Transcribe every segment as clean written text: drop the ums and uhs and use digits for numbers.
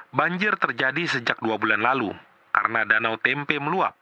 Banjir terjadi sejak 2 bulan lalu karena Danau Tempe meluap.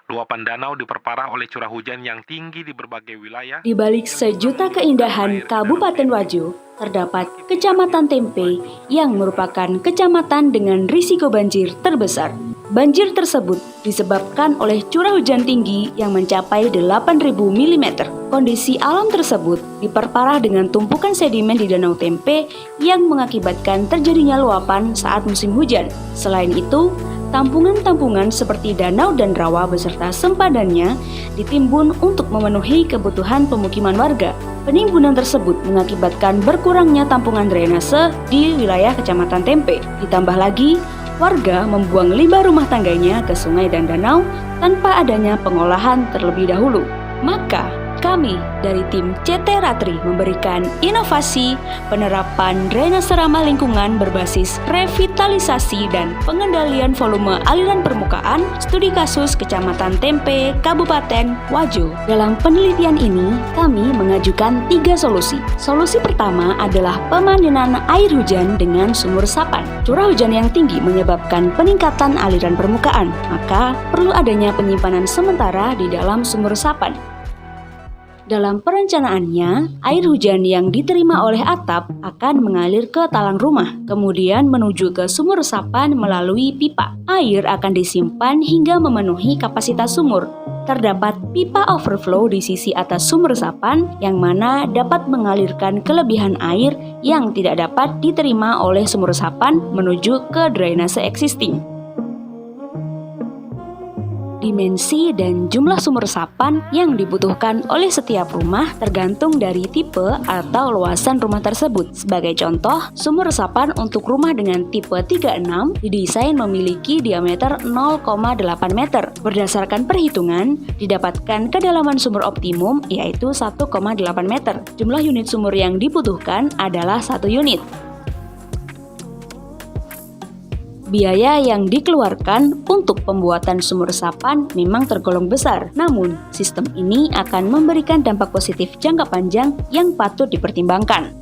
Luapan danau diperparah oleh curah hujan yang tinggi di berbagai wilayah. Di balik sejuta keindahan Kabupaten Wajo, terdapat Kecamatan Tempe yang merupakan kecamatan dengan risiko banjir terbesar. Banjir tersebut disebabkan oleh curah hujan tinggi yang mencapai 8.000 mm. Kondisi alam tersebut diperparah dengan tumpukan sedimen di Danau Tempe yang mengakibatkan terjadinya luapan saat musim hujan. Selain itu, tampungan-tampungan seperti danau dan rawa beserta sempadannya ditimbun untuk memenuhi kebutuhan pemukiman warga. Penimbunan tersebut mengakibatkan berkurangnya tampungan drainase di wilayah Kecamatan Tempe. Ditambah lagi, warga membuang limbah rumah tangganya ke sungai dan danau tanpa adanya pengolahan terlebih dahulu. Maka, kami dari tim CT Ratri memberikan inovasi penerapan drainase ramah lingkungan berbasis revitalisasi dan pengendalian volume aliran permukaan studi kasus Kecamatan Tempe, Kabupaten Wajo. Dalam penelitian ini, kami mengajukan 3 solusi. Solusi pertama adalah pemandanan air hujan dengan sumur resapan. Curah hujan yang tinggi menyebabkan peningkatan aliran permukaan, maka perlu adanya penyimpanan sementara di dalam sumur resapan. Dalam perencanaannya, air hujan yang diterima oleh atap akan mengalir ke talang rumah, kemudian menuju ke sumur resapan melalui pipa. Air akan disimpan hingga memenuhi kapasitas sumur. Terdapat pipa overflow di sisi atas sumur resapan yang mana dapat mengalirkan kelebihan air yang tidak dapat diterima oleh sumur resapan menuju ke drainase existing. Dimensi dan jumlah sumur resapan yang dibutuhkan oleh setiap rumah tergantung dari tipe atau luasan rumah tersebut. Sebagai contoh, sumur resapan untuk rumah dengan tipe 36 didesain memiliki diameter 0,8 meter. Berdasarkan perhitungan, didapatkan kedalaman sumur optimum yaitu 1,8 meter. Jumlah unit sumur yang dibutuhkan adalah 1 unit. Biaya yang dikeluarkan untuk pembuatan sumur resapan memang tergolong besar, namun sistem ini akan memberikan dampak positif jangka panjang yang patut dipertimbangkan.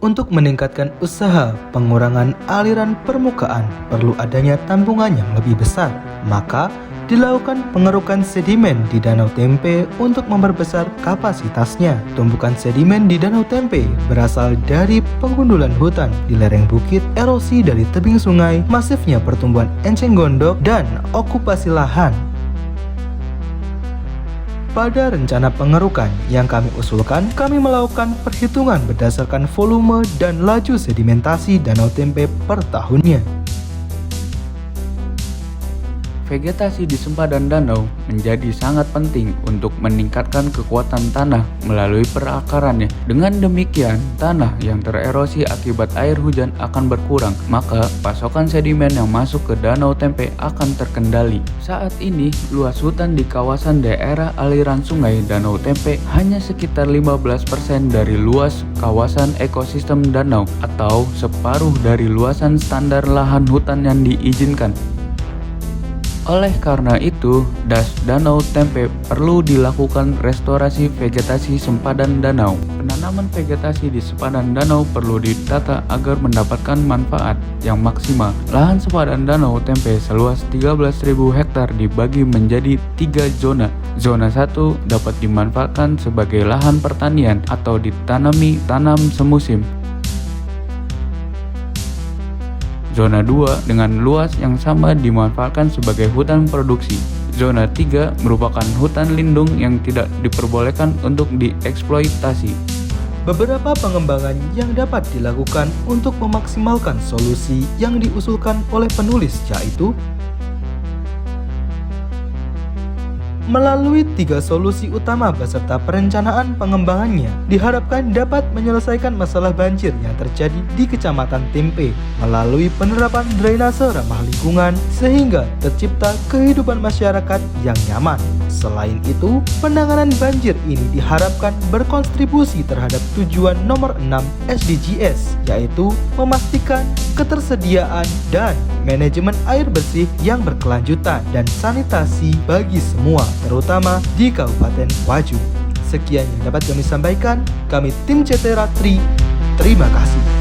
Untuk meningkatkan usaha pengurangan aliran permukaan, perlu adanya tampungan yang lebih besar, maka dilakukan pengerukan sedimen di Danau Tempe untuk memperbesar kapasitasnya. Tumpukan sedimen di Danau Tempe berasal dari penggundulan hutan di lereng bukit, erosi dari tebing sungai, masifnya pertumbuhan enceng gondok, dan okupasi lahan. Pada rencana pengerukan yang kami usulkan, kami melakukan perhitungan berdasarkan volume dan laju sedimentasi Danau Tempe per tahunnya. Vegetasi di sempadan danau menjadi sangat penting untuk meningkatkan kekuatan tanah melalui perakarannya. Dengan demikian, tanah yang tererosi akibat air hujan akan berkurang, maka pasokan sedimen yang masuk ke Danau Tempe akan terkendali. Saat ini, luas hutan di kawasan daerah aliran sungai Danau Tempe hanya sekitar 15% dari luas kawasan ekosistem danau atau separuh dari luasan standar lahan hutan yang diizinkan. Oleh karena itu, DAS Danau Tempe perlu dilakukan restorasi vegetasi sempadan danau. Penanaman vegetasi di sempadan danau perlu ditata agar mendapatkan manfaat yang maksimal. Lahan sempadan Danau Tempe seluas 13.000 hektar dibagi menjadi 3 zona. Zona 1 dapat dimanfaatkan sebagai lahan pertanian atau tanam semusim. Zona 2 dengan luas yang sama dimanfaatkan sebagai hutan produksi. Zona 3 merupakan hutan lindung yang tidak diperbolehkan untuk dieksploitasi. Beberapa pengembangan yang dapat dilakukan untuk memaksimalkan solusi yang diusulkan oleh penulis, yaitu melalui 3 solusi utama beserta perencanaan pengembangannya, diharapkan dapat menyelesaikan masalah banjir yang terjadi di Kecamatan Tempe melalui penerapan drainase ramah lingkungan sehingga tercipta kehidupan masyarakat yang nyaman. Selain itu, penanganan banjir ini diharapkan berkontribusi terhadap tujuan nomor 6 SDGs, yaitu memastikan ketersediaan dan manajemen air bersih yang berkelanjutan dan sanitasi bagi semua, terutama di Kabupaten Wajo. Sekian yang dapat kami sampaikan. Kami tim CT Ratri, terima kasih.